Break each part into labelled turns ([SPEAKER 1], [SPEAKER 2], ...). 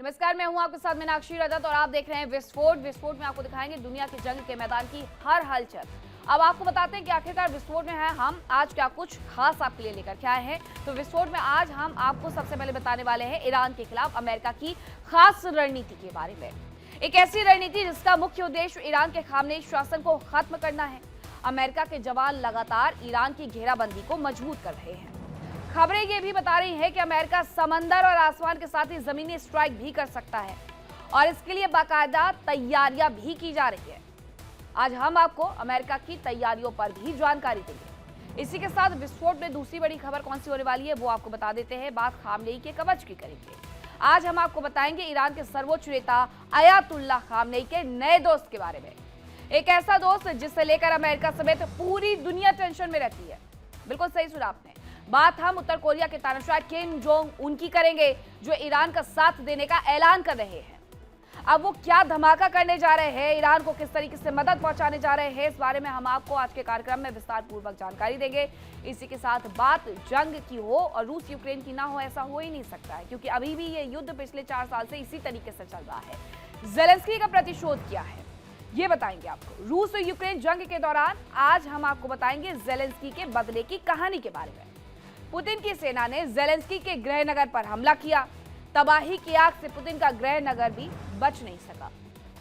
[SPEAKER 1] नमस्कार, मैं हूं आपके साथ मीनाक्षी रजत और आप देख रहे हैं विस्फोट। विस्फोट में आपको दिखाएंगे दुनिया की जंग के मैदान की हर हलचल। अब आपको बताते हैं कि आखिरकार विस्फोट में है हम आज क्या कुछ खास आपके लिए लेकर के आए हैं। तो विस्फोट में आज हम आपको सबसे पहले बताने वाले हैं ईरान के खिलाफ अमेरिका की खास रणनीति के बारे में। एक ऐसी रणनीति जिसका मुख्य उद्देश्य ईरान के खामनेई शासन को खत्म करना है। अमेरिका के जवान लगातार ईरान की घेराबंदी को मजबूत कर रहे हैं। खबरें ये भी बता रही हैं कि अमेरिका समंदर और आसमान के साथ ही जमीनी स्ट्राइक भी कर सकता है और इसके लिए बाकायदा तैयारियां भी की जा रही है। आज हम आपको अमेरिका की तैयारियों पर भी जानकारी देंगे। इसी के साथ विस्फोट में दूसरी बड़ी खबर कौन सी होने वाली है वो आपको बता देते हैं। बात खामनेई के कवच की करेंगे। आज हम आपको बताएंगे ईरान के सर्वोच्च नेता अयातुल्लाह खामनेई के नए दोस्त के बारे में। एक ऐसा दोस्त जिसे लेकर अमेरिका समेत पूरी दुनिया टेंशन में रहती है। बिल्कुल सही सुना आपने। बात हम उत्तर कोरिया के तानाशाह किम जोंग उन की करेंगे जो ईरान का साथ देने का ऐलान कर रहे हैं। अब वो क्या धमाका करने जा रहे हैं, ईरान को किस तरीके से मदद पहुंचाने जा रहे हैं, इस बारे में हम आपको आज के कार्यक्रम में विस्तार पूर्वक जानकारी देंगे। इसी के साथ बात जंग की हो और रूस यूक्रेन की ना हो, ऐसा हो ही नहीं सकता है क्योंकि अभी भी ये युद्ध पिछले 4 साल से इसी तरीके से चल रहा है। ज़ेलेंस्की का प्रतिशोध क्या है ये बताएंगे आपको। रूस और यूक्रेन जंग के दौरान आज हम आपको बताएंगे ज़ेलेंस्की के बदले की कहानी के बारे में। पुतिन की सेना ने ज़ेलेंस्की के गृहनगर पर हमला किया। तबाही की आग से पुतिन का गृहनगर भी बच नहीं सका।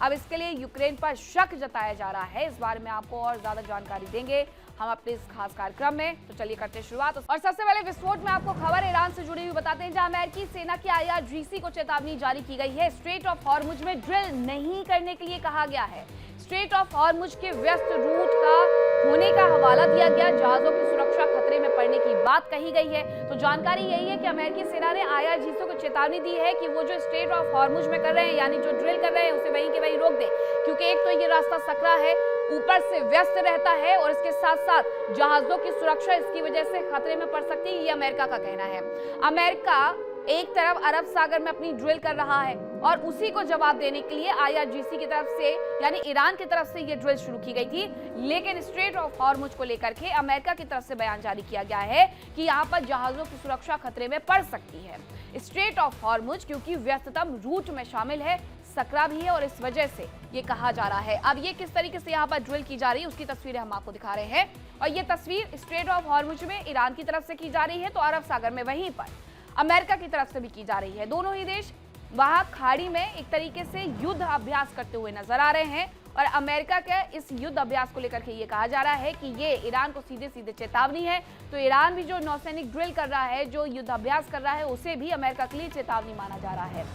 [SPEAKER 1] अब इसके लिए यूक्रेन पर शक जताया जा रहा है। इस बारे में आपको और ज्यादा जानकारी देंगे हम अपने इस खास कार्यक्रम में। तो चलिए करते हैं शुरुआत। और सबसे पहले विस्फोट में आपको खबर ईरान से जुड़ी हुई बताते हैं, जहां अमेरिकी सेना की IRGC को चेतावनी जारी की गई है। स्ट्रेट ऑफ हॉर्मुज में ड्रिल नहीं करने के लिए कहा गया है। स्ट्रेट ऑफ हॉर्मुज के व्यस्त रूट का होने का हवाला दिया गया। जहाजों की सुरक्षा खतरे में पड़ने की बात कही गई है। तो जानकारी यही है कि अमेरिकी सेना ने IRGC को चेतावनी दी है कि वो जो स्ट्रेट ऑफ हॉर्मुज में कर रहे हैं, यानी जो ड्रिल कर रहे हैं, उसे वहीं के वहीं रोक दे, क्योंकि एक तो ये रास्ता सकरा है, ऊपर से व्यस्त रहता है और इसके साथ साथ जहाजों की सुरक्षा इसकी वजह से खतरे में पड़ सकती है। ये अमेरिका का कहना है। अमेरिका एक तरफ अरब सागर में अपनी ड्रिल कर रहा है और उसी को जवाब देने के लिए IRGC की तरफ से यानी ईरान की तरफ से ये ड्रिल शुरू की गई थी। लेकिन स्ट्रेट ऑफ हॉर्मुज को लेकर के अमेरिका की तरफ से बयान जारी किया गया है कि यहाँ पर जहाजों की सुरक्षा खतरे में पड़ सकती है। स्ट्रेट ऑफ हॉर्मुज क्योंकि व्यस्ततम रूट में शामिल है, सकरा भी है और इस वजह से ये कहा जा रहा है। अब ये किस तरीके से यहाँ पर ड्रिल की जा रही है उसकी तस्वीरें हम आपको दिखा रहे हैं। और ये तस्वीर स्ट्रेट ऑफ हॉर्मुज में ईरान की तरफ से की जा रही है, तो अरब सागर में वहीं पर अमेरिका की तरफ से भी की जा रही है। दोनों ही देश वहां खाड़ी में एक तरीके से युद्ध अभ्यास करते हुए नजर आ रहे हैं और अमेरिका के इस युद्ध अभ्यास को लेकर के ये कहा जा रहा है कि ये ईरान को सीधे सीधे चेतावनी है। तो ईरान भी जो नौसैनिक ड्रिल कर रहा है, जो युद्ध अभ्यास कर रहा है, उसे भी अमेरिका के लिए चेतावनी माना जा रहा है।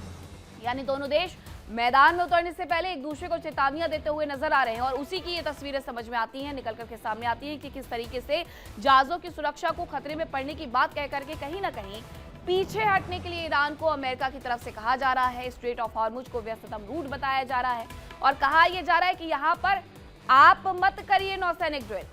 [SPEAKER 1] यानी दोनों देश मैदान में उतरने से पहले एक दूसरे को चेतावनियां देते हुए नजर आ रहे हैं और उसी की ये तस्वीरें समझ में आती हैं, निकल करके सामने आती हैं कि किस तरीके से जहाजों की सुरक्षा को खतरे में पड़ने की बात कह करके कहीं ना कहीं पीछे हटने के लिए ईरान को अमेरिका की तरफ से कहा जा रहा है। स्ट्रेट ऑफ हॉर्मुज को व्यस्ततम रूट बताया जा रहा है और कहा यह जा रहा है कि यहाँ पर आप मत करिए नौसैनिक ड्रिल।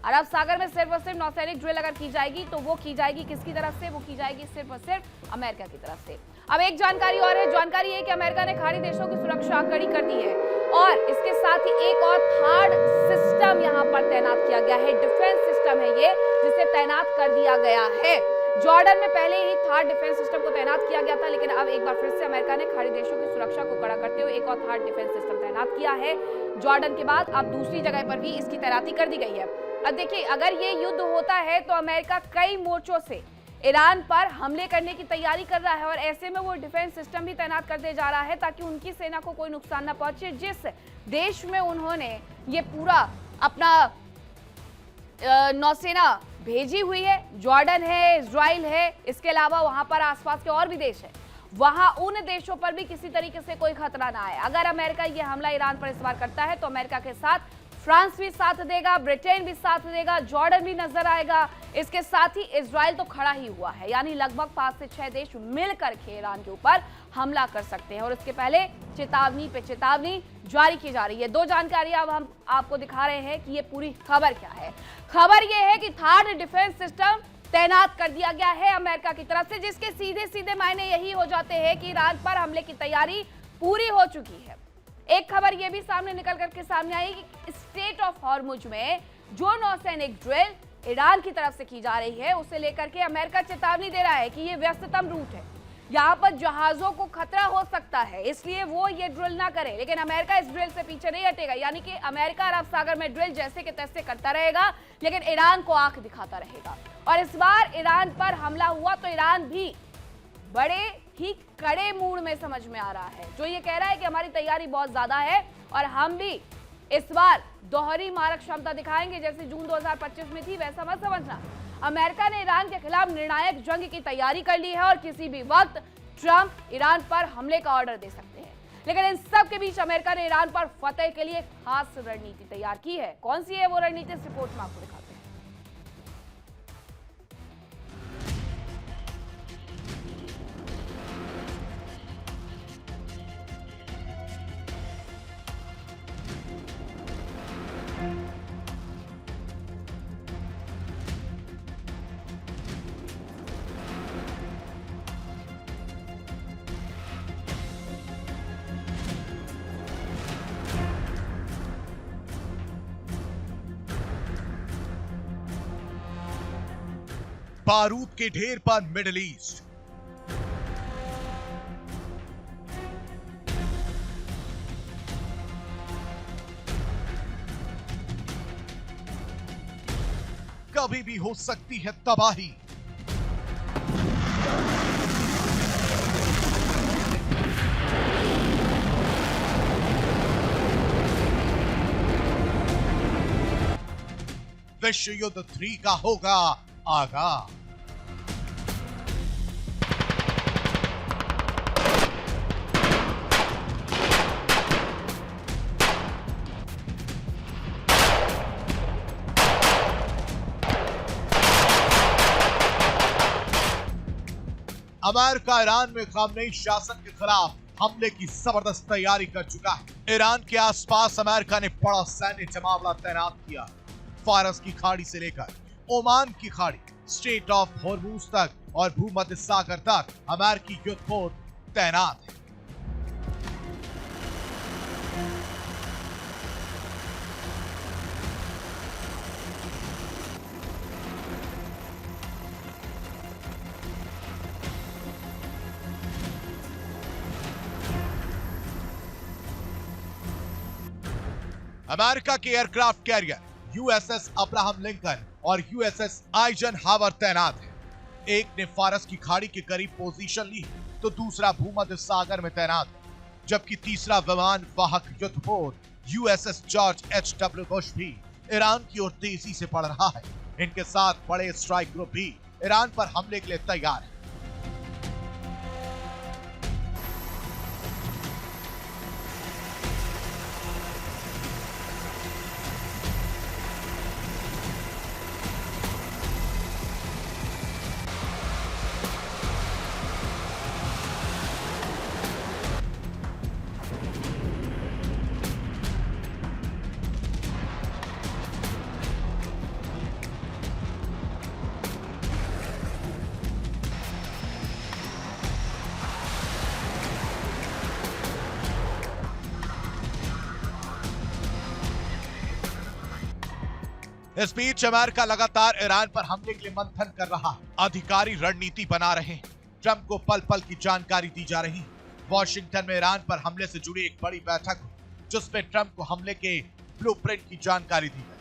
[SPEAKER 1] अरब सागर में सिर्फ और सिर्फ नौसैनिक ड्रिल अगर की जाएगी तो वो की जाएगी किसकी तरफ से? वो की जाएगी सिर्फ और सिर्फ अमेरिका की तरफ से। अब एक जानकारी और है। जानकारी है कि अमेरिका ने खाड़ी देशों की सुरक्षा कड़ी कर दी है और इसके साथ ही एक और थर्ड सिस्टम यहाँ पर तैनात किया गया है। डिफेंस सिस्टम है ये, जिसे तैनात कर दिया गया है। जॉर्डन में पहले ही थर्ड डिफेंस सिस्टम को तैनात किया गया था, लेकिन अब एक बार फिर से अमेरिका ने खाड़ी देशों की सुरक्षा को कड़ा करते हुए एक और थर्ड डिफेंस सिस्टम तैनात किया है। जॉर्डन के बाद अब दूसरी जगह पर भी इसकी तैनाती कर दी गई है। अब देखिए, अगर ये युद्ध होता है तो अमेरिका कई मोर्चों से ईरान पर हमले करने की तैयारी कर रहा है और ऐसे में वो डिफेंस सिस्टम भी तैनात करते जा रहा है ताकि उनकी सेना को कोई नुकसान ना पहुंचे। जिस देश में उन्होंने ये पूरा अपना नौसेना भेजी हुई है, जॉर्डन है, इजराइल है, इसके अलावा वहां पर आसपास के और भी देश है, वहां उन देशों पर भी किसी तरीके से कोई खतरा ना आए। अगर अमेरिका ये हमला ईरान पर इस बार करता है तो अमेरिका के साथ फ्रांस भी साथ देगा, ब्रिटेन भी साथ देगा, जॉर्डन भी नजर आएगा, इसके साथ ही इजराइल तो खड़ा ही हुआ है। यानी लगभग 5 से 6 देश मिलकर के ईरान के ऊपर हमला कर सकते हैं और इसके पहले चेतावनी पे चेतावनी जारी की जा रही है। दो जानकारियां अब हम आपको दिखा रहे हैं कि ये पूरी खबर क्या है। खबर ये है कि थर्ड डिफेंस सिस्टम तैनात कर दिया गया है अमेरिका की तरफ से, जिसके सीधे सीधे मायने यही हो जाते हैं कि ईरान पर हमले की तैयारी पूरी हो चुकी है। एक खबर यह भी सामने निकल करके सामने आई कि स्ट्रेट ऑफ हॉर्मुज में जो नौसैनिक ड्रिल ईरान की तरफ से की जा रही है, उसे लेकर के अमेरिका चेतावनी दे रहा है कि यह व्यस्ततम रूट है, यहाँ पर जहाजों को खतरा हो सकता है, इसलिए वो ये ड्रिल ना करे। लेकिन अमेरिका इस ड्रिल से पीछे नहीं हटेगा, यानी कि अमेरिका अरब सागर में ड्रिल जैसे के तैसे करता रहेगा, लेकिन ईरान को आंख दिखाता रहेगा। और इस बार ईरान पर हमला हुआ तो ईरान भी बड़े ही कड़े मूड में समझ में आ रहा है, जो ये कह रहा है कि हमारी तैयारी बहुत ज्यादा है और हम भी इस बार दोहरी मारक क्षमता दिखाएंगे, जैसे जून 2025 में थी वैसा मत समझना। अमेरिका ने ईरान के खिलाफ निर्णायक जंग की तैयारी कर ली है और किसी भी वक्त ट्रंप ईरान पर हमले का ऑर्डर दे सकते हैं। लेकिन इन सब के बीच अमेरिका ने ईरान पर फतेह के लिए खास रणनीति तैयार की है। कौन सी है वो रणनीति, इस रिपोर्ट में आपको दिखाते हैं।
[SPEAKER 2] बारूद के ढेर पर मिडिल ईस्ट। कभी भी हो सकती है तबाही। विश्व युद्ध 3 का होगा आगाज। अमेरिका ईरान में खामनेई शासन के खिलाफ हमले की जबरदस्त तैयारी कर चुका है। ईरान के आसपास अमेरिका ने बड़ा सैन्य जमावड़ा तैनात किया। फारस की खाड़ी से लेकर ओमान की खाड़ी, स्ट्रेट ऑफ हॉर्मूज तक और भूमध्य सागर तक अमेरिकी युद्धपोत तैनात है। अमेरिका के aircraft carrier USS Abraham Lincoln और यूएसएस आइजनहावर तैनात है। एक ने फारस की खाड़ी के करीब पोजीशन ली तो दूसरा भूमध्य सागर में तैनात है, जबकि तीसरा विमान वाहक युद्धपोत यूएसएस जॉर्ज एच.डब्ल्यू. बुश भी ईरान की ओर तेजी से बढ़ रहा है। इनके साथ बड़े स्ट्राइक ग्रुप भी ईरान पर हमले के लिए तैयार है। इस बीच अमेरिका लगातार ईरान पर हमले के लिए मंथन कर रहा है। अधिकारी रणनीति बना रहे हैं। ट्रंप को पल पल की जानकारी दी जा रही है। वॉशिंगटन में ईरान पर हमले से जुड़ी एक बड़ी बैठक हुई, जिसमें ट्रंप को हमले के ब्लूप्रिंट की जानकारी दी गई।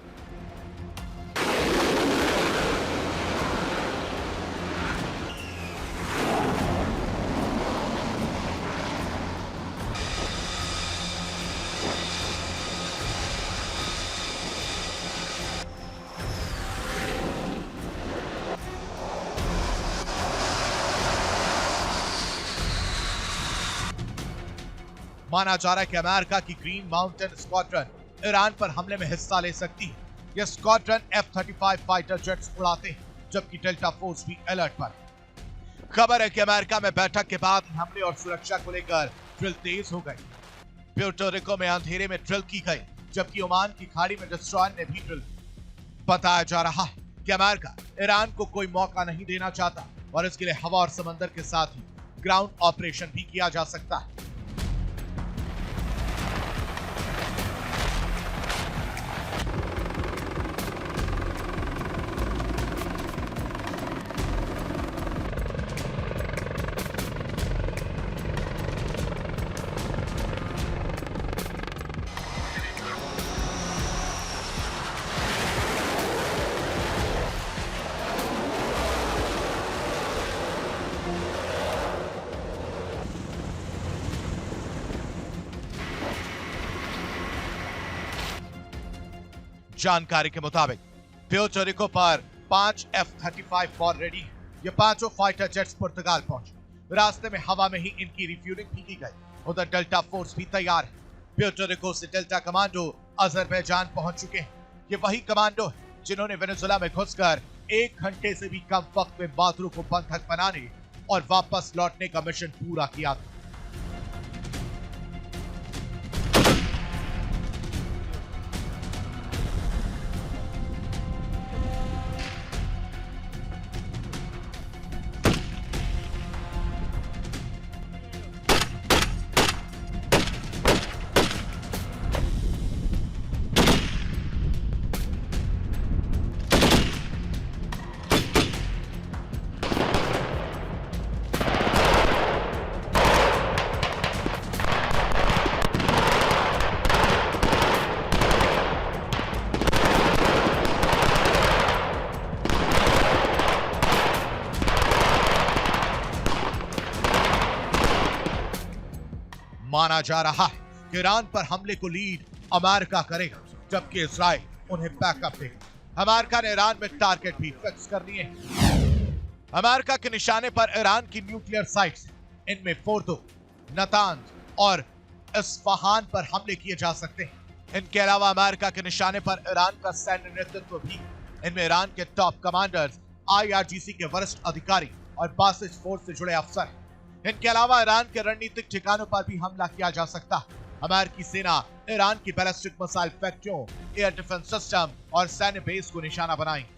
[SPEAKER 2] माना जा रहा है कि अमेरिका की ग्रीन माउंटेन स्क्वाड्रन ईरान पर हमले में हिस्सा ले सकती है। यह स्क्वाड्रन F-35 फाइटर जेट्स उड़ाते हैं, जबकि डेल्टा फोर्स भी अलर्ट पर है। खबर है कि अमेरिका में बैठक के बाद हमले और सुरक्षा को लेकर ड्रिल तेज हो गई। प्यूर्टो रिको में अंधेरे में ड्रिल की गई, जबकि ओमान की खाड़ी में डिस्ट्रॉयर ने भी ड्रिल की। बताया जा रहा है कि अमेरिका ईरान को कोई मौका नहीं देना चाहता और इसके लिए हवा और समंदर के साथ ही ग्राउंड ऑपरेशन भी किया जा सकता है। जानकारी के मुताबिक प्यूर्टो रिको पर 5 F-35 वॉर रेडी है। ये पांचों फाइटर जेट्स पुर्तगाल पहुंचे। रास्ते में हवा में ही इनकी रिफ्यूलिंग भी की गई। उधर डेल्टा फोर्स भी तैयार है। प्यूर्टो रिको से डेल्टा कमांडो अजरबैजान पहुंच चुके हैं। ये वही कमांडो है जिन्होंने वेनेजुएला में घुसकर 1 घंटे से भी कम वक्त में मादुरो को बंधक बनाने और वापस लौटने का मिशन पूरा किया था। माना जा रहा है कि ईरान पर हमले को लीड अमेरिका करेगा, जबकि इजराइल उन्हें बैकअप देगा। अमेरिका ने ईरान में टारगेट भी फिक्स कर लिए हैं। अमेरिका के निशाने पर ईरान की न्यूक्लियर साइट्स, इनमें फोर्दो, नतांज और इस्फहान पर हमले किए जा सकते हैं। इनके अलावा अमेरिका के निशाने पर ईरान का सैन्य नेतृत्व भी, इनमें ईरान के टॉप कमांडर्स, IRGC के वरिष्ठ अधिकारी और बासिज फोर्स से जुड़े अफसर हैं। इनके अलावा ईरान के रणनीतिक ठिकानों पर भी हमला किया जा सकता है। अमेरिकी सेना ईरान की बैलिस्टिक मिसाइल फैक्ट्रियों, एयर डिफेंस सिस्टम और सैन्य बेस को निशाना बनाएंगे।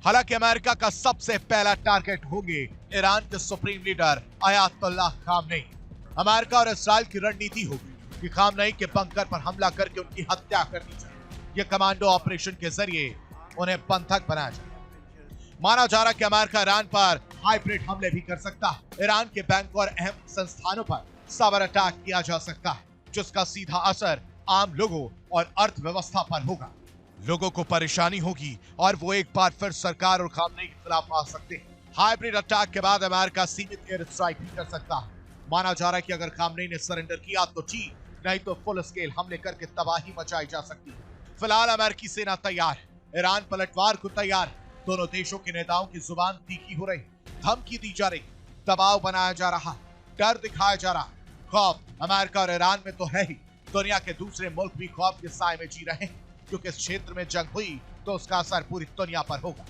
[SPEAKER 2] हालांकि अमेरिका का सबसे पहला टारगेट होंगे ईरान के supreme leader Ayatollah Khamenei. America और इस्राइल की रणनीति होगी कि खामनेई के बंकर पर हमला करके उनकी हत्या करनी चाहिए। यह कमांडो ऑपरेशन के जरिए उन्हें बंधक बनाया जाए। माना जा रहा है कि अमेरिका ईरान पर हाइब्रिड हमले भी कर सकता है। ईरान के बैंक और अहम संस्थानों पर साइबर अटैक किया जा सकता है, जिसका सीधा असर आम लोगों और अर्थव्यवस्था पर होगा। लोगों को परेशानी होगी और वो एक बार फिर सरकार और खामनेई के खिलाफ आ सकते हैं। हाइब्रिड अटैक के बाद अमेरिका सीमित एयर स्ट्राइक भी कर सकता है। माना जा रहा है कि अगर खामनेई ने सरेंडर किया तो ठीक, नहीं तो फुल स्केल हमले करके तबाही मचाई जा सकती है। फिलहाल अमेरिकी सेना तैयार है, ईरान पलटवार को तैयार है। दोनों देशों के नेताओं की जुबान तीखी हो रही, धमकी दी जा रही, दबाव बनाया जा रहा, डर दिखाया जा रहा। खौफ अमेरिका और ईरान में तो है ही, दुनिया के दूसरे मुल्क भी खौफ के साए में जी रहे हैं, क्योंकि इस क्षेत्र में जंग हुई तो उसका असर पूरी दुनिया पर होगा।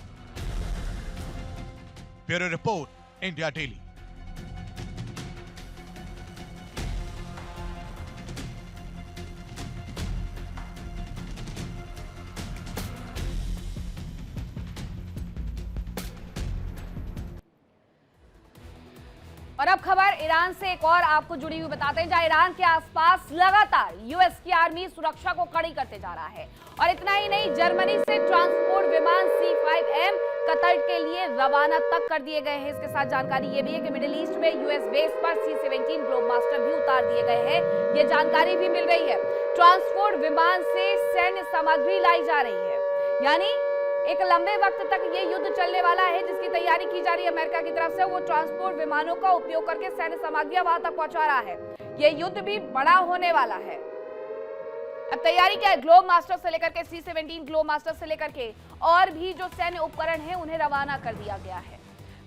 [SPEAKER 2] Bureau report, India daily.
[SPEAKER 1] और अब खबर ईरान से एक और आपको जुड़ी हुई बताते हैं, जहां ईरान के आसपास लगातार यूएस की आर्मी सुरक्षा को कड़ी करते जा रहा है। और इतना ही नहीं, जर्मनी से ट्रांसपोर्ट विमान C-5M कतर के लिए रवाना तक कर दिए गए हैं। इसके साथ जानकारी ये भी है कि मिडिल ईस्ट में यूएस बेस पर C-17 ग्लोबमास्टर भी उतार दिए गए हैं। ये जानकारी भी मिल रही है। ट्रांसपोर्ट विमान से सैन्य सामग्री लाई जा रही है, यानी एक लंबे वक्त तक ये युद्ध चलने वाला है, जिसकी तैयारी की जा रही है अमेरिका की तरफ से। वो ट्रांसपोर्ट विमानों का उपयोग करके सैन्य सामग्रियां वहां तक पहुंचा रहा है। ये युद्ध भी बड़ा होने वाला है। अब तैयारी क्या है, ग्लोबमास्टर से लेकर के C-17 ग्लोबमास्टर से लेकर के और भी जो सैन्य उपकरण है उन्हें रवाना कर दिया गया है।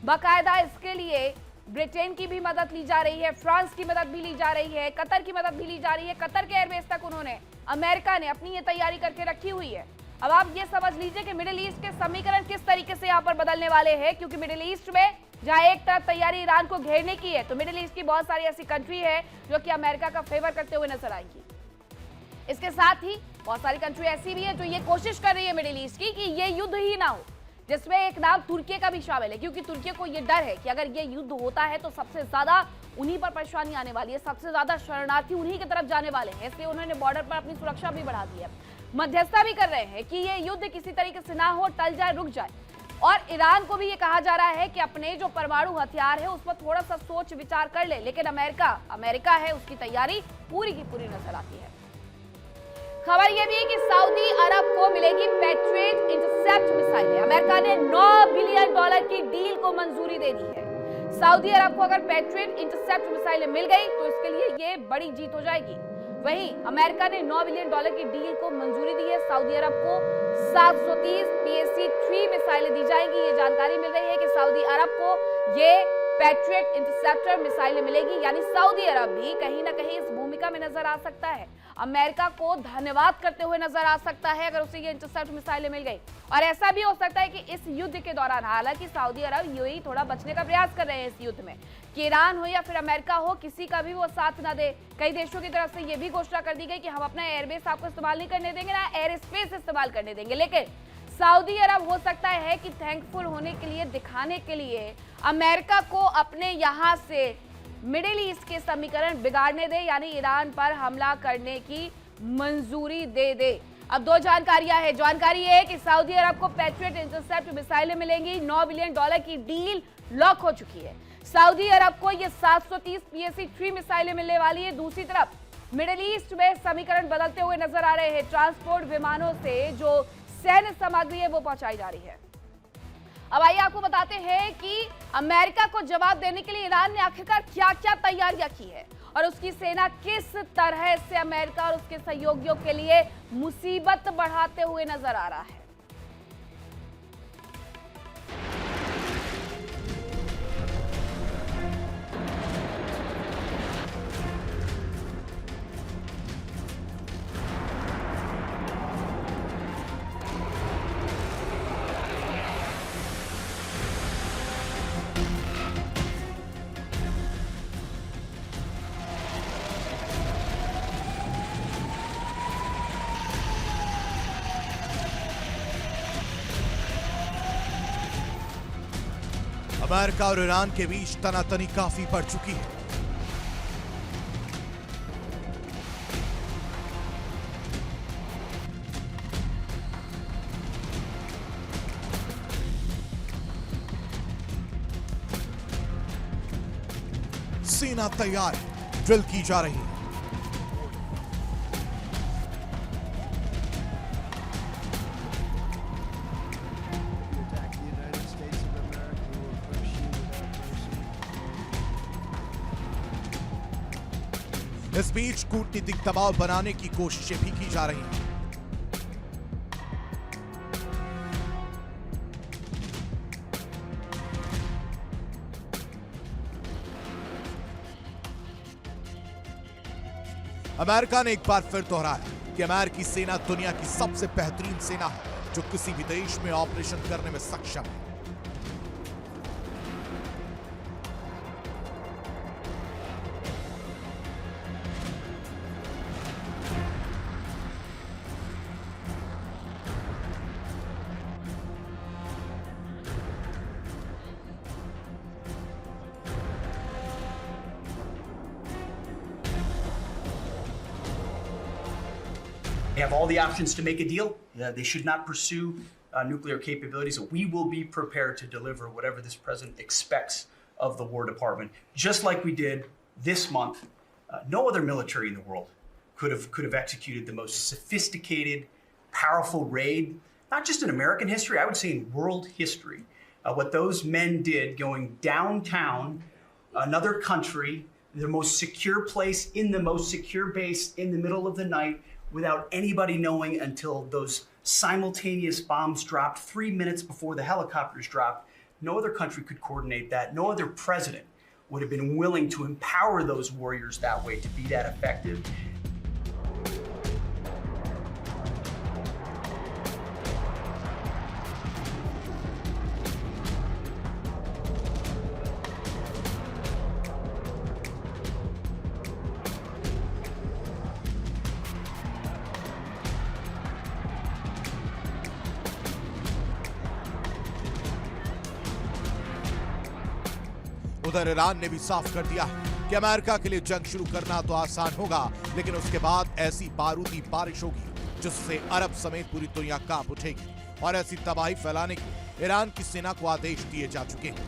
[SPEAKER 1] बाकायदा इसके लिए ब्रिटेन की भी मदद ली जा रही है, फ्रांस की मदद भी ली जा रही है, कतर की मदद भी ली जा रही है। कतर के एयरबेस तक उन्होंने, अमेरिका ने अपनी ये तैयारी करके रखी हुई है। अब आप ये समझ लीजिए कि मिडिल ईस्ट के समीकरण किस तरीके से यहाँ पर बदलने वाले हैं, क्योंकि मिडिल ईस्ट में जहाँ एक तरफ तैयारी ईरान को घेरने की है, तो मिडिल ईस्ट की बहुत सारी ऐसी कंट्री है जो कि अमेरिका का फेवर करते हुए नजर आएंगी। इसके साथ ही बहुत सारी कंट्री ऐसी भी है जो ये कोशिश कर रही है मिडिल ईस्ट की कि ये युद्ध ही ना हो, जिसमें एक नाम तुर्की का भी शामिल है, क्योंकि तुर्की को यह डर है कि अगर ये युद्ध होता है तो सबसे ज्यादा उन्हीं पर परेशानी आने वाली है, सबसे ज्यादा शरणार्थी उन्हीं की तरफ जाने वाले हैं। इसलिए उन्होंने बॉर्डर पर अपनी सुरक्षा भी बढ़ा दी है, मध्यस्थता भी कर रहे हैं कि ये युद्ध किसी तरीके से ना हो, टल जाए, रुक जाए। और ईरान को भी ये कहा जा रहा है कि अपने जो परमाणु हथियार है उस पर थोड़ा सा सोच विचार कर ले, लेकिन अमेरिका है, उसकी तैयारी पूरी की पूरी नजर आती है। खबर यह भी है कि सऊदी अरब को मिलेगी पैट्रियट इंटरसेप्ट मिसाइलें। अमेरिका ने $9 बिलियन की डील को मंजूरी दे दी है। सऊदी अरब को अगर पैट्रियट इंटरसेप्ट मिसाइलें मिल गई तो इसके लिए ये बड़ी जीत हो जाएगी। वहीं अमेरिका ने $9 बिलियन की डील को मंजूरी दी है। सऊदी अरब को 730 PAC-3 मिसाइलें दी जाएंगी। ये जानकारी मिल रही है कि सऊदी अरब को ये पैट्रियट इंटरसेप्टर मिसाइलें मिलेगी, यानी सऊदी अरब भी कहीं ना कहीं इस भूमिका में नजर आ सकता है, अमेरिका को धन्यवाद करते हुए नजर आ सकता है अगर उसे ये इंटरसेप्ट मिसाइलें मिल गई। और ऐसा भी हो सकता है कि इस युद्ध के दौरान, हालांकि सऊदी अरब यूएई थोड़ा बचने का प्रयास कर रहे हैं इस युद्ध में, कि ईरान हो या फिर अमेरिका हो, किसी का भी वो साथ ना दे। कई देशों की तरफ से ये भी घोषणा कर दी गई कि हम अपना एयरबेस आपको इस्तेमाल नहीं करने देंगे, ना एयर स्पेस इस्तेमाल करने देंगे। लेकिन सऊदी अरब हो सकता है कि थैंकफुल होने के लिए, दिखाने के लिए अमेरिका को अपने यहां से मिडिल ईस्ट के समीकरण बिगाड़ने दे, यानी ईरान पर हमला करने की मंजूरी दे दे। अब दो जानकारियां हैं। जानकारी है कि सऊदी अरब को पैट्रियट इंटरसेप्ट मिसाइलें मिलेंगी। $9 बिलियन की डील लॉक हो चुकी है। सऊदी अरब को ये 730 PAC-3 मिसाइलें मिलने वाली है। दूसरी तरफ मिडिल ईस्ट में समीकरण बदलते हुए नजर आ रहे हैं। ट्रांसपोर्ट विमानों से जो सैन्य सामग्री है वो पहुंचाई जा रही है। अब आइए आपको बताते हैं कि अमेरिका को जवाब देने के लिए ईरान ने आखिरकार क्या क्या तैयारियां की है और उसकी सेना किस तरह से अमेरिका और उसके सहयोगियों के लिए मुसीबत बढ़ाते हुए नजर आ रहा है।
[SPEAKER 2] अमेरिका और ईरान के बीच तनातनी काफी बढ़ चुकी है। सेना तैयार है, ड्रिल की जा रही है। इस बीच कूटनीतिक दबाव बनाने की कोशिशें भी की जा रही हैं। अमेरिका ने एक बार फिर दोहराया कि अमेरिकी सेना दुनिया की सबसे बेहतरीन सेना है, जो किसी भी देश में ऑपरेशन करने में सक्षम है।
[SPEAKER 3] They have all the options to make a deal. They should not pursue nuclear capabilities. We will be prepared to deliver whatever this president expects of the War Department, just like we did this month. No other military in the world could have executed the most sophisticated, powerful raid, not just in American history, I would say in world history. What those men did, going downtown another country, the most secure place in the most secure base in the middle of the night, without anybody knowing until those simultaneous bombs dropped 3 minutes before the helicopters dropped. No other country could coordinate that. No other president would have been willing to empower those warriors that way, to be that effective.
[SPEAKER 2] उधर Iran ने भी साफ कर दिया है कि America के लिए जंग शुरू करना तो आसान होगा, लेकिन उसके बाद ऐसी बारूदी बारिश होगी जिससे अरब समेत पूरी दुनिया कांप उठेगी और ऐसी तबाही फैलाने के ईरान की सेना को आदेश दिए जा चुके हैं।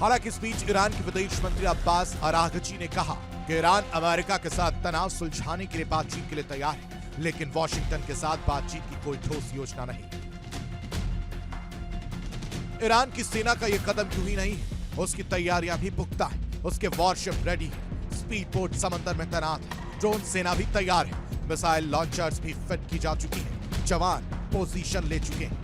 [SPEAKER 2] हालांकि इस बीच ईरान के विदेश मंत्री अब्बास अरागची ने कहा कि ईरान अमेरिका के साथ तनाव सुलझाने के लिए बातचीत के लिए तैयार है, लेकिन वॉशिंगटन के साथ बातचीत की कोई ठोस योजना नहीं। ईरान की सेना का यह कदम क्यों ही नहीं है, उसकी तैयारियां भी पुख्ता है, उसके वॉरशिप रेडी है, स्पीड बोट समंदर में तैनात है, ड्रोन सेना भी तैयार है, मिसाइल लॉन्चर्स भी फिट की जा चुकी है, जवान पोजीशन ले चुके हैं।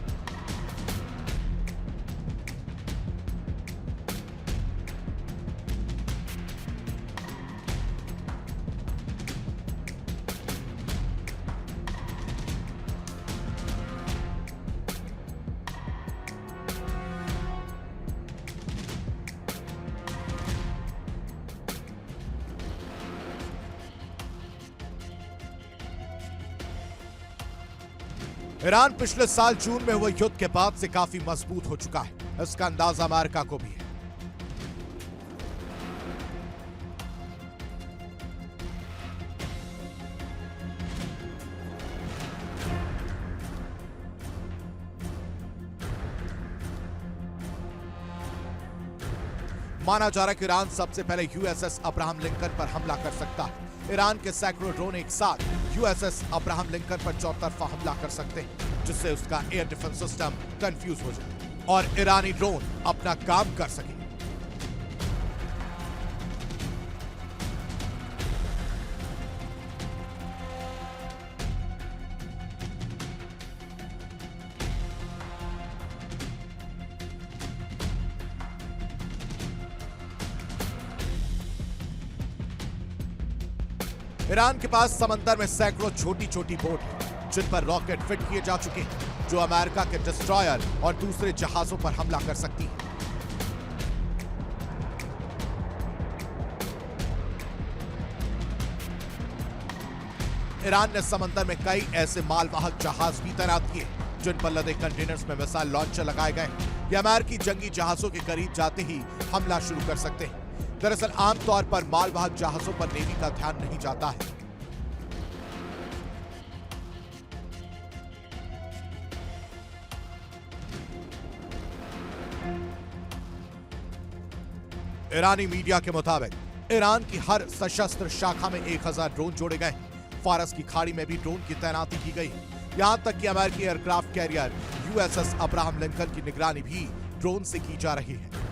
[SPEAKER 2] ईरान पिछले साल जून में हुए युद्ध के बाद से काफी मजबूत हो चुका है, इसका अंदाजा अमेरिका को भी है। माना जा रहा है कि ईरान सबसे पहले यूएसएस अब्राहम लिंकन पर हमला कर सकता है। ईरान के सैकड़ों ड्रोन एक साथ यूएसएस अब्राहम लिंकन पर चौतरफा हमला कर सकते हैं, जिससे उसका एयर डिफेंस सिस्टम कंफ्यूज हो जाए और ईरानी ड्रोन अपना काम कर सके। ईरान के पास समंदर में सैकड़ों छोटी छोटी बोट हैं, जिन पर रॉकेट फिट किए जा चुके हैं, जो अमेरिका के डिस्ट्रॉयर और दूसरे जहाजों पर हमला कर सकती हैं। ईरान ने समंदर में कई ऐसे मालवाहक जहाज भी तैनात किए, जिन पर लदे कंटेनर्स में मिसाइल लॉन्चर लगाए गए। ये अमेरिकी जंगी जहाजों के करीब जाते ही हमला शुरू कर सकते हैं। दरअसल आमतौर पर मालवाहक जहाजों पर नेवी का ध्यान नहीं जाता है। ईरानी मीडिया के मुताबिक ईरान की हर सशस्त्र शाखा में 1000 ड्रोन जोड़े गए। फारस की खाड़ी में भी ड्रोन की तैनाती की गई। यहां तक कि अमेरिकी aircraft carrier USS Abraham Lincoln की निगरानी भी ड्रोन से की जा रही है।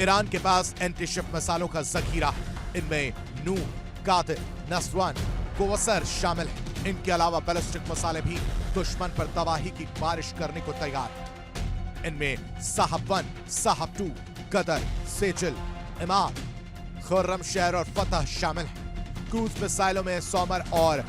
[SPEAKER 2] ईरान के पास एंटी शिप मिसाइलों का जखीरा है। इनमें नूह, कादिर, नस्वान, कोवसर शामिल हैं। इनके अलावा बैलिस्टिक मिसाइलें भी दुश्मन पर तबाही की बारिश करने को तैयार हैं। इनमें साहब 1, साहब 2, गदर, सेजिल, इमाद, खुर्रमशहर और फतह शामिल हैं। क्रूज मिसाइलों में सोमर और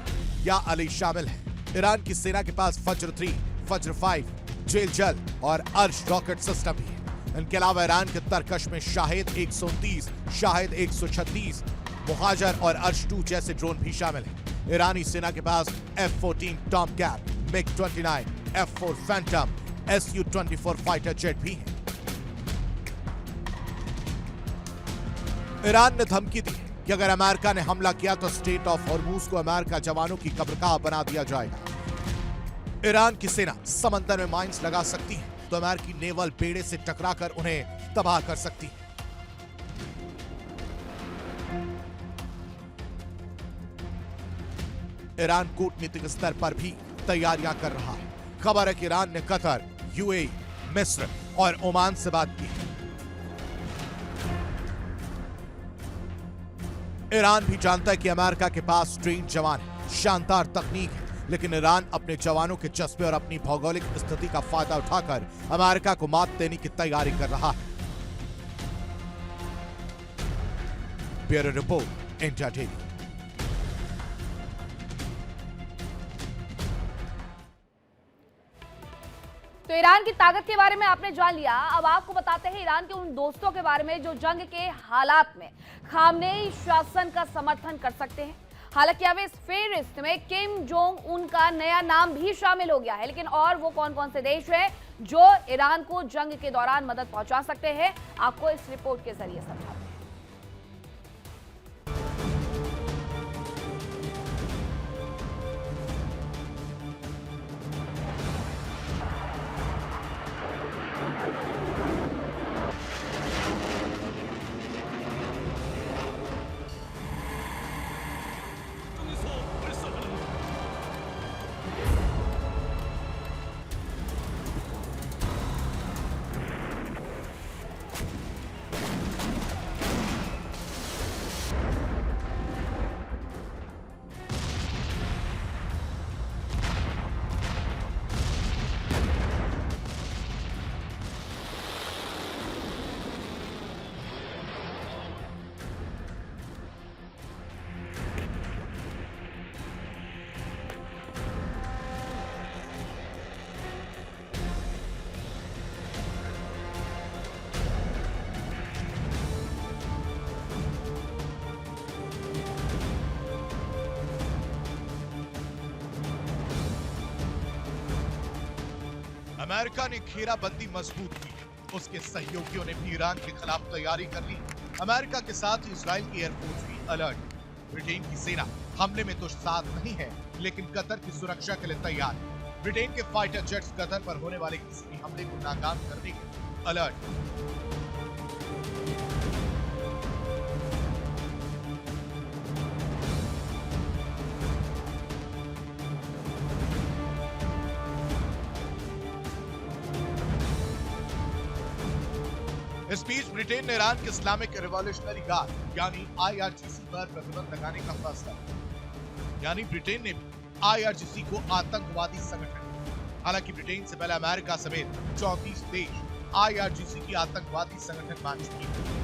[SPEAKER 2] या अली शामिल हैं। ईरान की सेना के पास फज्र 3, फज्र 5, जेल जल और अर्श रॉकेट सिस्टम भी है। इनके अलावा ईरान के तरकश में शाहिद 129, शाहिद 136, मुहाजर और अर्श-2 जैसे ड्रोन भी शामिल हैं। ईरानी सेना के पास F-14 Tomcat, MiG-29, F-4 Phantom, Su-24 fighter jet भी हैं। ईरान ने धमकी दी कि अगर अमेरिका ने हमला किया तो स्टेट ऑफ हॉर्मूज को अमेरिका जवानों की कब्रगाह बना दिया जाएगा। ईरान की सेना समंदर में माइंस लगा सकती है तो अमेरिकी नेवल बेड़े से टकराकर उन्हें तबाह कर सकती है। ईरान कूटनीतिक स्तर पर भी तैयारियां कर रहा है। खबर है कि ईरान ने कतर, यूएई, मिस्र और ओमान से बात की है। ईरान भी जानता है कि अमेरिका के पास ट्रेन जवान है, शानदार तकनीक है, लेकिन ईरान अपने जवानों के जज्बे और अपनी भौगोलिक स्थिति का फायदा उठाकर अमेरिका को मात देने की तैयारी कर रहा है। Bureau report, India TV.
[SPEAKER 1] तो ईरान की ताकत के बारे में आपने जान लिया। अब आपको बताते हैं ईरान के उन दोस्तों के बारे में जो जंग के हालात में खामनेई शासन का समर्थन कर सकते हैं। हालांकि अब इस फेहरिस्त में किम जोंग उन का नया नाम भी शामिल हो गया है, लेकिन और वो कौन कौन से देश हैं जो ईरान को जंग के दौरान मदद पहुंचा सकते हैं, आपको इस रिपोर्ट के जरिए समझाते हैं।
[SPEAKER 2] अमेरिका ने घेराबंदी मजबूत की। उसके सहयोगियों ने भी ईरान के खिलाफ तैयारी कर ली। अमेरिका के साथ इजराइल की एयरफोर्स भी अलर्ट। ब्रिटेन की सेना हमले में तो साथ नहीं है, लेकिन कतर की सुरक्षा के लिए तैयार है। ब्रिटेन के फाइटर जेट्स कतर पर होने वाले किसी भी हमले को नाकाम करने के अलर्ट। इस बीच ब्रिटेन ने ईरान के इस्लामिक रिवॉल्यूशनरी गार्ड यानी IRGC पर प्रतिबंध लगाने का फैसला किया। यानी ब्रिटेन ने भी IRGC को आतंकवादी संगठन। हालांकि ब्रिटेन से पहले अमेरिका समेत 34 देश IRGC की आतंकवादी संगठन मान चुके हैं।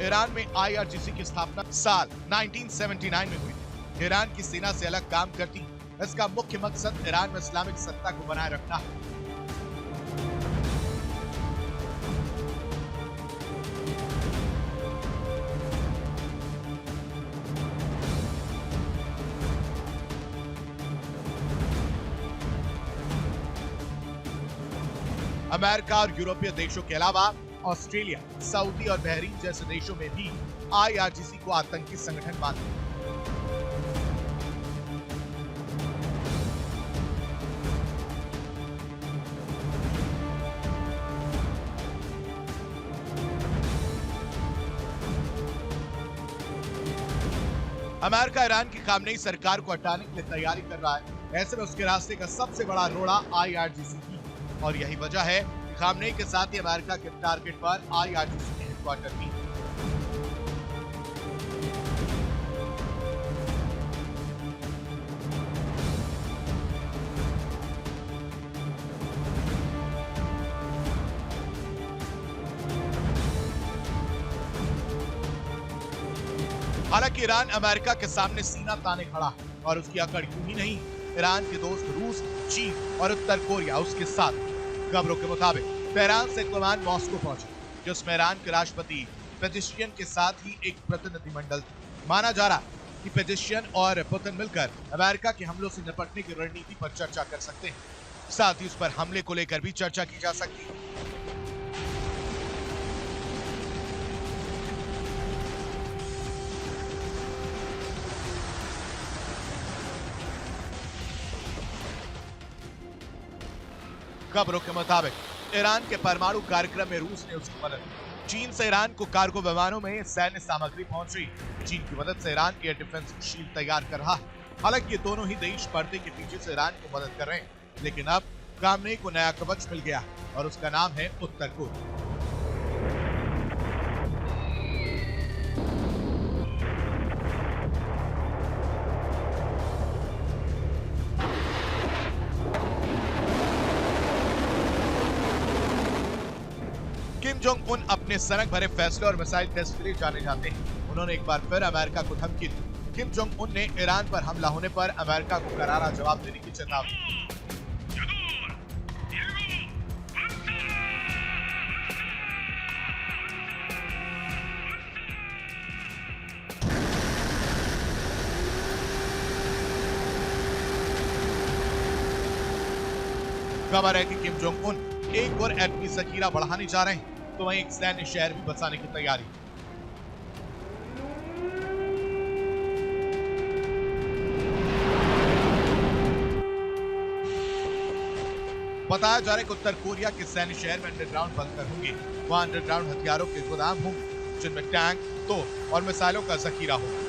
[SPEAKER 2] ईरान में IRGC की स्थापना साल 1979 में हुई। ईरान की सेना से अलग काम करती। इसका मुख्य मकसद ईरान में इस्लामिक सत्ता को बनाए रखना है। अमेरिका और यूरोपीय देशों के अलावा ऑस्ट्रेलिया, सऊदी और बहरीन जैसे देशों में भी IRGC को आतंकी संगठन मानते हैं। अमेरिका ईरान की खामनेई सरकार को हटाने के लिए तैयारी कर रहा है। ऐसे में उसके रास्ते का सबसे बड़ा रोड़ा IRGC ही, और यही वजह है खामनेई के साथ ही अमेरिका के टारगेट पर IRGC के हेडक्वार्टर भी। हालांकि ईरान अमेरिका के सामने सीना ताने खड़ा है और उसकी अकड़ यूं ही नहीं, ईरान के दोस्त रूस, चीन और उत्तर कोरिया उसके साथ। खबरों के मुताबिक तेहरान से कमान मॉस्को पहुंचे, जिसमें ईरान के राष्ट्रपति पेजेश्कियान के साथ ही एक प्रतिनिधिमंडल था। माना जा रहा कि पेजेश्कियान और पुतिन मिलकर अमेरिका के हमलों से निपटने की रणनीति पर चर्चा कर सकते हैं। साथ ही उस पर हमले को लेकर भी चर्चा की जा सकती है। खबरों के मुताबिक ईरान के परमाणु कार्यक्रम में रूस ने उसकी मदद की। चीन से ईरान को कार्गो विमानों में सैन्य सामग्री पहुंच रही। चीन की मदद से ईरान एयर डिफेंस शील्ड तैयार कर रहा है। हालांकि ये दोनों ही देश पर्दे के पीछे से ईरान को मदद कर रहे हैं, लेकिन अब खामनेई को नया कवच मिल गया और उसका नाम है उत्तर कोरिया। किम जोंग उन अपने सनक भरे फैसले और मिसाइल टेस्ट के लिए जाने जाते हैं। उन्होंने एक बार फिर अमेरिका को धमकी दी। किम जोंग उन ने ईरान पर हमला होने पर अमेरिका को करारा जवाब देने की चेतावनी दी। खबर है कि किम जोंग उन एक और एटमी जखीरा बढ़ाने जा रहे हैं, तो वहीं एक सैन्य शहर भी बसाने की तैयारी। बताया जा रहा है कि उत्तर कोरिया के सैन्य शहर में अंडरग्राउंड बंकर होंगे। वहां अंडरग्राउंड हथियारों के गोदाम होंगे, जिनमें टैंक, तोप और मिसाइलों का जखीरा होगा।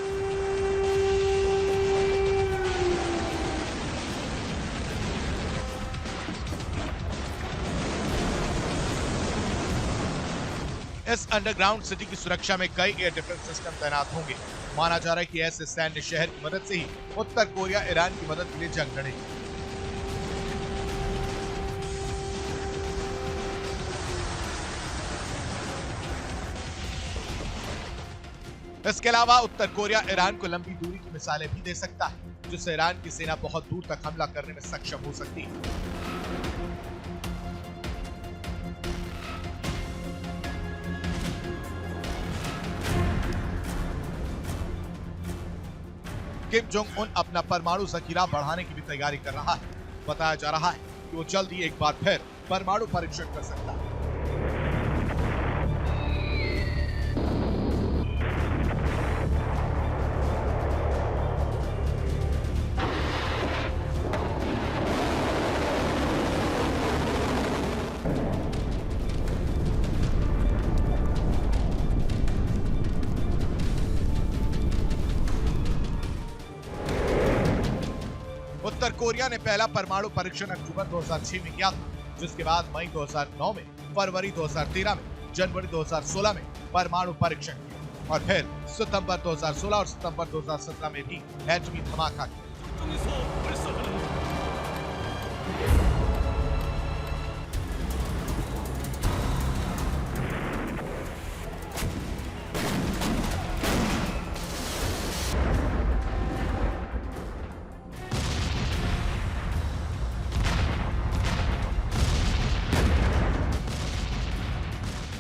[SPEAKER 2] इस अंडरग्राउंड सिटी की सुरक्षा में कई एयर डिफेंस सिस्टम तैनात होंगे। माना जा रहा है कि ऐसे सैन्य शहर की मदद से ही उत्तर कोरिया ईरान की मदद के लिए जंग लड़ेगा। इसके अलावा उत्तर कोरिया ईरान को लंबी दूरी की मिसाइलें भी दे सकता है, जिससे ईरान की सेना बहुत दूर तक हमला करने में सक्षम हो सकती है। किम जोंग उन अपना परमाणु जखीरा बढ़ाने की भी तैयारी कर रहा है। बताया जा रहा है कि वो जल्द ही एक बार फिर परमाणु परीक्षण कर सकता है। उत्तर कोरिया ने पहला परमाणु परीक्षण अक्टूबर 2006 में किया था, जिसके बाद मई 2009 में, फरवरी 2013 में, जनवरी 2016 में परमाणु परीक्षण किया और फिर सितंबर 2016 और सितंबर 2017 में भी एटमी धमाका किया।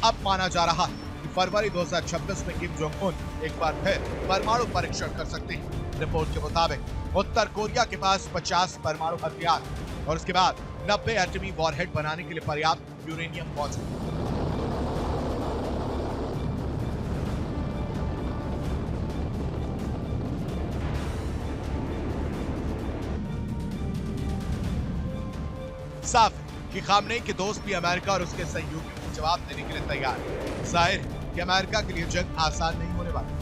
[SPEAKER 2] अब माना जा रहा है कि फरवरी 2026 में किम जोंग उन एक बार फिर परमाणु परीक्षण कर सकते हैं। रिपोर्ट के मुताबिक उत्तर कोरिया के पास 50 परमाणु हथियार और उसके बाद 90 एटमी वॉरहेड बनाने के लिए पर्याप्त यूरेनियम मौजूद है। साफ है कि खामनेई के दोस्त भी अमेरिका और उसके सहयोगियों को जवाब देने के लिए तैयार है। जाहिर है कि अमेरिका के लिए जंग आसान नहीं होने वाली।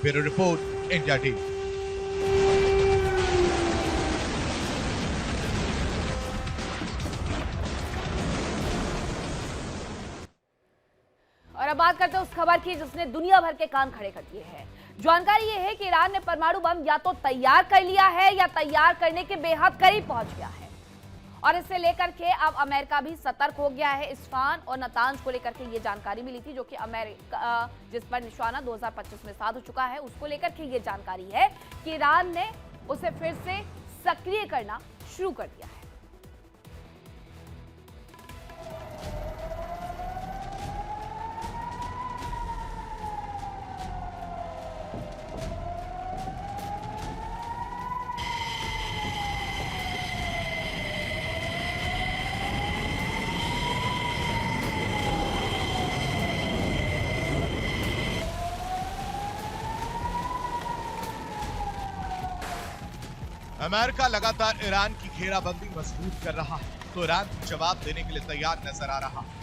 [SPEAKER 2] Bureau report, India TV.
[SPEAKER 1] और अब बात करते हैं उस खबर की जिसने दुनिया भर के कान खड़े कर दिए हैं। जानकारी यह है कि ईरान ने परमाणु बम या तो तैयार कर लिया है या तैयार करने के बेहद करीब पहुंच गया है। और इससे लेकर के अब अमेरिका भी सतर्क हो गया है। इस्फहान और नतांज को लेकर के ये जानकारी मिली थी, जो कि अमेरिका जिस पर निशाना 2025 में साध हो चुका है, उसको लेकर के ये जानकारी है कि ईरान ने उसे फिर से सक्रिय करना शुरू कर दिया है।
[SPEAKER 2] अमेरिका लगातार ईरान की घेराबंदी मजबूत कर रहा है, तो ईरान जवाब देने के लिए तैयार नजर आ रहा है।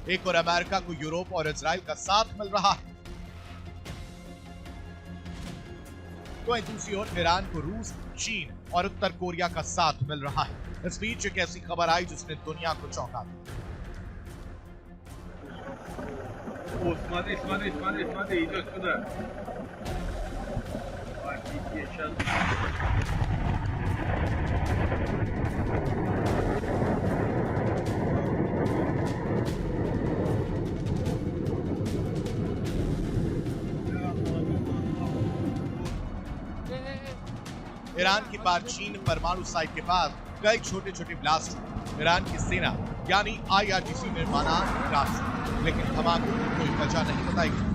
[SPEAKER 2] एक और अमेरिका को यूरोप और इजराइल का साथ मिल रहा है, तो दूसरी ओर ईरान को रूस, चीन और उत्तर कोरिया का साथ मिल रहा है। इस बीच एक ऐसी खबर आई जिसने दुनिया को चौंका ईरान की पारचीन परमाणु साइट के पास कई छोटे छोटे ब्लास्ट हुए। ईरान की सेना यानी IRGC निर्माणाधीन राष्ट्र, लेकिन धमाकों की कोई वजह नहीं बताई गई।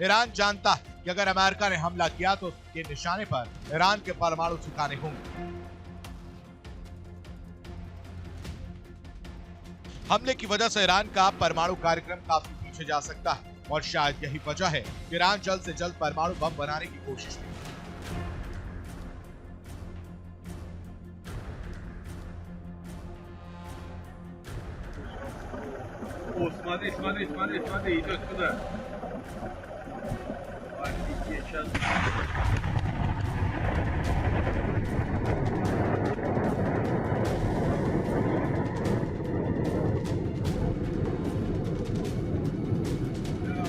[SPEAKER 2] ईरान जानता है कि अगर अमेरिका ने हमला किया तो उसके निशाने पर ईरान के परमाणु ठिकाने होंगे। हमले की वजह से ईरान का परमाणु कार्यक्रम काफी पीछे जा सकता है, और शायद यही वजह है कि ईरान जल्द से जल्द परमाणु बम बनाने की कोशिश में।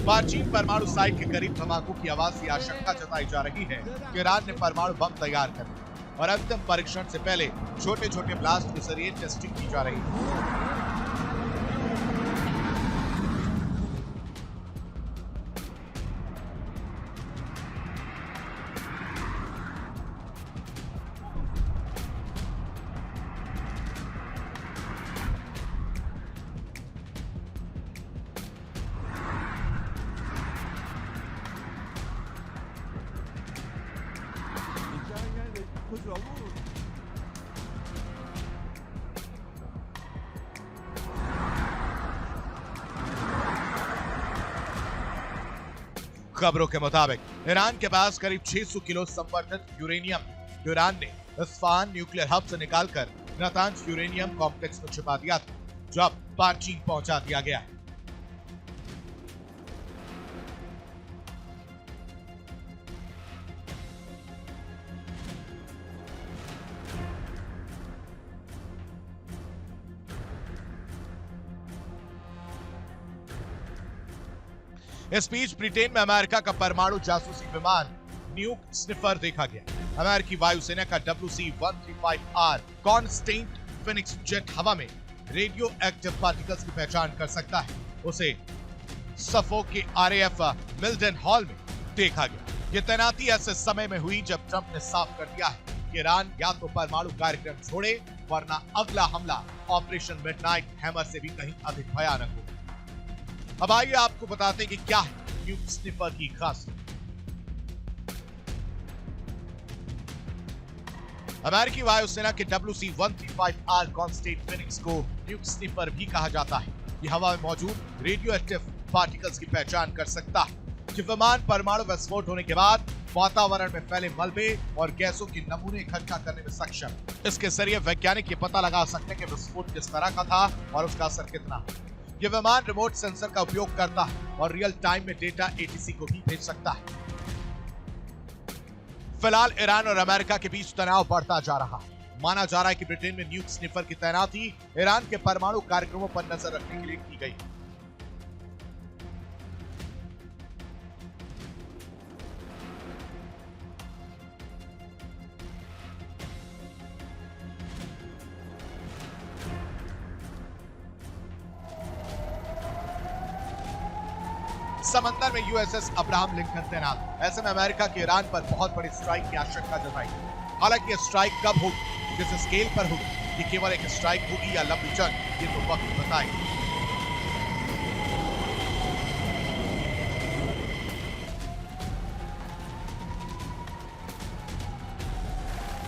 [SPEAKER 2] पारचीन परमाणु साइट के करीब धमाकों की आवाज की आशंका जताई जा रही है कि ईरान ने परमाणु बम तैयार कर लिया और अंतिम परीक्षण से पहले छोटे छोटे ब्लास्ट के जरिए टेस्टिंग की जा रही है। खबरों के मुताबिक ईरान के पास करीब 600 किलो संवर्धित यूरेनियम है। ईरान ने इस्फहान न्यूक्लियर हब से निकालकर नातांज यूरेनियम कॉम्प्लेक्स में छिपा दिया था, जो अब पारचीन पहुंचा दिया गया है। इस बीच ब्रिटेन में अमेरिका का परमाणु जासूसी विमान न्यूक स्निफर देखा गया। अमेरिकी वायुसेना का WC-135R कॉन्स्टेंट फिनिक्स जेट हवा में रेडियो एक्टिव पार्टिकल्स की पहचान कर सकता है। उसे सफोक के RAF मिल्टन हॉल में देखा गया। ये तैनाती ऐसे समय में हुई जब ट्रंप ने साफ कर दिया है कि ईरान या तो परमाणु कार्यक्रम छोड़े वरना अगला हमला ऑपरेशन मिडनाइट हैमर से भी कहीं अधिक भयानक होगा। अब आइए आपको बताते हैं कि क्या है न्यूक स्निपर की खासियत। अमेरिकी वायुसेना के WC-135R कॉन्स्टेंट फिनिक्स को न्यूक स्निपर भी कहा जाता है। ये हवा में मौजूद रेडियो एक्टिव पार्टिकल्स की पहचान कर सकता है। ये विमान परमाणु विस्फोट होने के बाद वातावरण में फैले मलबे और गैसों के नमूने इकट्ठा करने में सक्षम। इसके जरिए वैज्ञानिक ये पता लगा सकते हैं कि विस्फोट किस तरह का था और उसका असर कितना है। ये विमान रिमोट सेंसर का उपयोग करता है और रियल टाइम में डेटा ATC को भी भेज सकता है। फिलहाल ईरान और अमेरिका के बीच तनाव बढ़ता जा रहा है। माना जा रहा है कि ब्रिटेन में न्यूक स्निपर की तैनाती ईरान के परमाणु कार्यक्रमों पर नजर रखने के लिए की गई। समंदर में USS अब्राहम लिंकन तैनात। ऐसे में अमेरिका के ईरान पर बहुत बड़ी स्ट्राइक की आशंका जताई। हालांकि ये स्ट्राइक कब होगी, किस स्केल पर होगी, ये केवल एक स्ट्राइक होगी या लंबी जंग, ये तो वक्त बताएगा।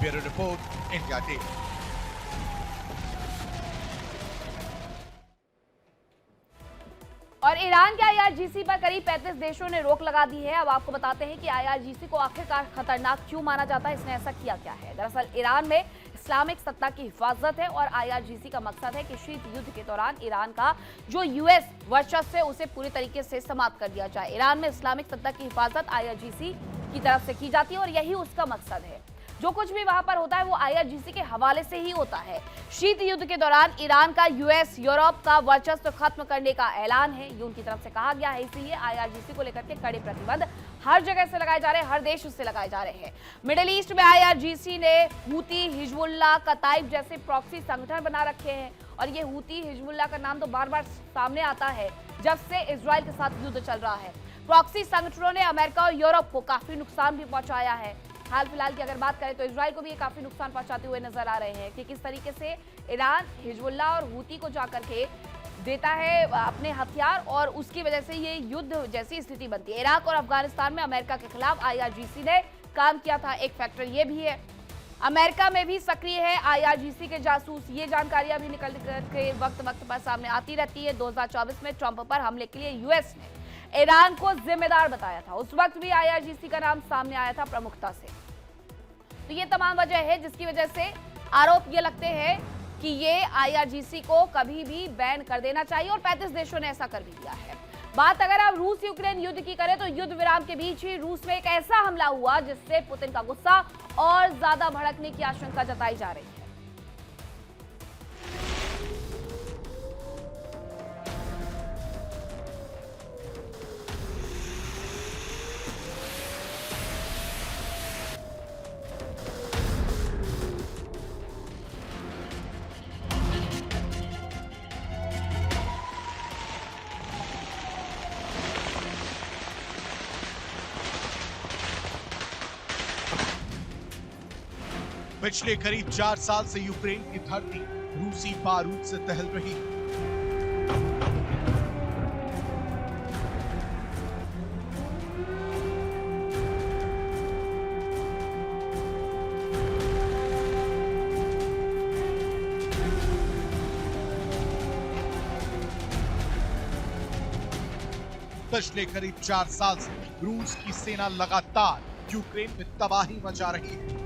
[SPEAKER 2] Bureau report, India daily.
[SPEAKER 1] और ईरान के IRGC पर करीब 35 देशों ने रोक लगा दी है। अब आपको बताते हैं कि IRGC को आखिरकार खतरनाक क्यों माना जाता है, इसने ऐसा किया क्या है। दरअसल ईरान में इस्लामिक सत्ता की हिफाजत है और IRGC का मकसद है कि शीत युद्ध के दौरान ईरान का जो US वर्चस्व है उसे पूरी तरीके से समाप्त कर दिया जाए। ईरान में इस्लामिक सत्ता की हिफाजत IRGC की तरफ से की जाती है और यही उसका मकसद है। जो कुछ भी वहां पर होता है वो IRGC के हवाले से ही होता है। शीत युद्ध के दौरान ईरान का US यूरोप का वर्चस्व खत्म करने का ऐलान है, ये उनकी तरफ से कहा गया है। इसीलिए IRGC को लेकर के कड़े प्रतिबंध हर जगह से लगाए जा रहे हैं, हर देश से लगाए जा रहे हैं। मिडिल ईस्ट में IRGC ने हूती, हिजबुल्लाह, कताइब जैसे प्रॉक्सी संगठन बना रखे हैं और ये हूती, हिजबुल्लाह का नाम तो बार बार सामने आता है जब से इजराइल के साथ युद्ध चल रहा है। प्रॉक्सी संगठनों ने अमेरिका और यूरोप को काफी नुकसान भी पहुंचाया है। हाल फिलहाल की अगर बात करें तो इजराइल को भी ये काफी नुकसान पहुंचाते हुए नजर आ रहे हैं कि किस तरीके से ईरान हिजबुल्लाह और हूती को जाकर के देता है अपने हथियार और उसकी वजह से ये युद्ध जैसी स्थिति बनती है। इराक और अफगानिस्तान में अमेरिका के खिलाफ IRGC ने काम किया था, एक फैक्टर ये भी है। अमेरिका में भी सक्रिय है IRGC के जासूस, ये जानकारियां भी निकल के वक्त पर सामने आती रहती है। 2024 में ट्रंप पर हमले के लिए US ने ईरान को जिम्मेदार बताया था, उस वक्त भी IRGC का नाम सामने आया था प्रमुखता से। तो ये तमाम वजह है जिसकी वजह से आरोप ये लगते हैं कि ये IRGC को कभी भी बैन कर देना चाहिए और 35 देशों ने ऐसा कर भी दिया है। बात अगर आप रूस यूक्रेन युद्ध की करें तो युद्ध विराम के बीच ही रूस में एक ऐसा हमला हुआ जिससे पुतिन का गुस्सा और ज्यादा भड़कने की आशंका जताई जा रही है।
[SPEAKER 2] पिछले करीब 4 साल से यूक्रेन की धरती रूसी बारूद से दहल रही है। पिछले करीब 4 साल से रूस की सेना लगातार यूक्रेन में तबाही मचा रही है।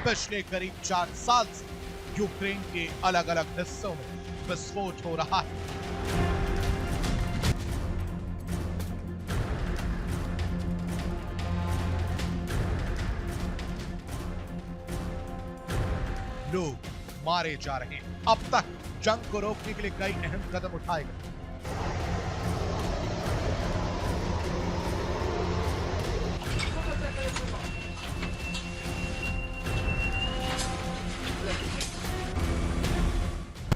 [SPEAKER 2] पिछले करीब 4 साल से यूक्रेन के अलग अलग हिस्सों में विस्फोट हो रहा है। लोग मारे जा रहे हैं। अब तक जंग को रोकने के लिए कई अहम कदम उठाए गए।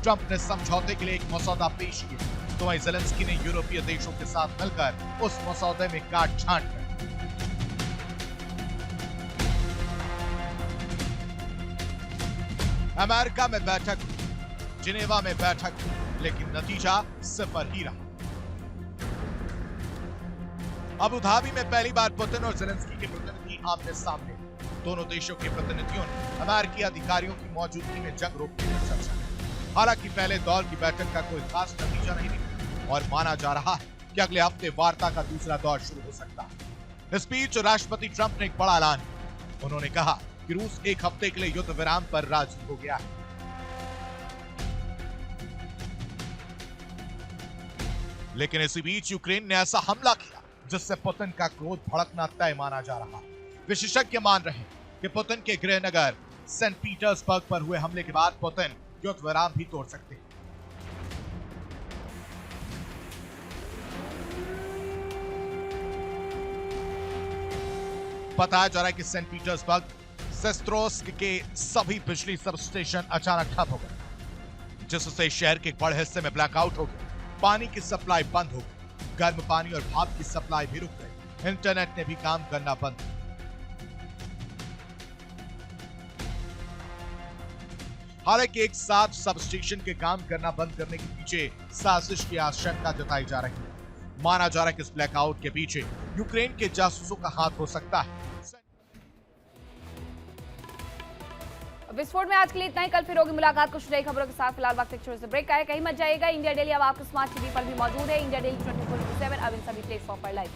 [SPEAKER 2] ट्रंप ने समझौते के लिए एक मसौदा पेश किया तो वहीं ज़ेलेंस्की ने यूरोपीय देशों के साथ मिलकर उस मसौदे में काट छांट कर अमेरिका में बैठक, जिनेवा में बैठक, लेकिन नतीजा सिफर ही रहा। अबू धाबी में पहली बार पुतिन और ज़ेलेंस्की के प्रतिनिधि आमने सामने। दोनों देशों के प्रतिनिधियों ने अमेरिकी अधिकारियों की मौजूदगी में जंग रोकने पर चर्चा की। हालांकि पहले दौर की बैठक का कोई खास नतीजा नहीं निकला और माना जा रहा है कि अगले हफ्ते वार्ता का दूसरा दौर शुरू हो सकता है। इस बीच राष्ट्रपति ट्रंप ने एक बड़ा ऐलान किया। उन्होंने कहा कि रूस एक हफ्ते के लिए युद्ध विराम पर राजी हो गया है। लेकिन इसी बीच यूक्रेन ने ऐसा हमला किया जिससे पुतिन का क्रोध भड़कना तय माना जा रहा है। विशेषज्ञ मान रहे हैं कि पुतिन के गृह नगर सेंट पीटर्सबर्ग पर हुए हमले के बाद पुतिन युद्ध विराम भी तोड़ सकते हैं। बताया जा रहा है कि सेंट पीटर्सबर्ग सेस्ट्रोस्क के सभी बिजली सब स्टेशन अचानक ठप हो गए, जिससे शहर के एक बड़े हिस्से में ब्लैकआउट हो गया। पानी की सप्लाई बंद हो गई, गर्म पानी और भाप की सप्लाई भी रुक गई, इंटरनेट ने भी काम करना बंद। हालांकि एक साथ सब स्टेशन के काम करना बंद करने के पीछे साजिश की आशंका जताई जा रही है। माना जा रहा है कि इस ब्लैकआउट के पीछे यूक्रेन के जासूसों का हाथ हो सकता है।
[SPEAKER 1] विस्फोट में आज के लिए इतना ही। कल फिर होगी मुलाकात कुछ नई खबरों के साथ। फिलहाल वक्त एक छोटे से ब्रेक का है, कहीं मत जाइएगा। इंडिया डेली अब आपके स्मार्ट टीवी पर भी मौजूद है। इंडिया डेली 24/7 अब इन सभी प्लेटफॉर्म पर लाइव।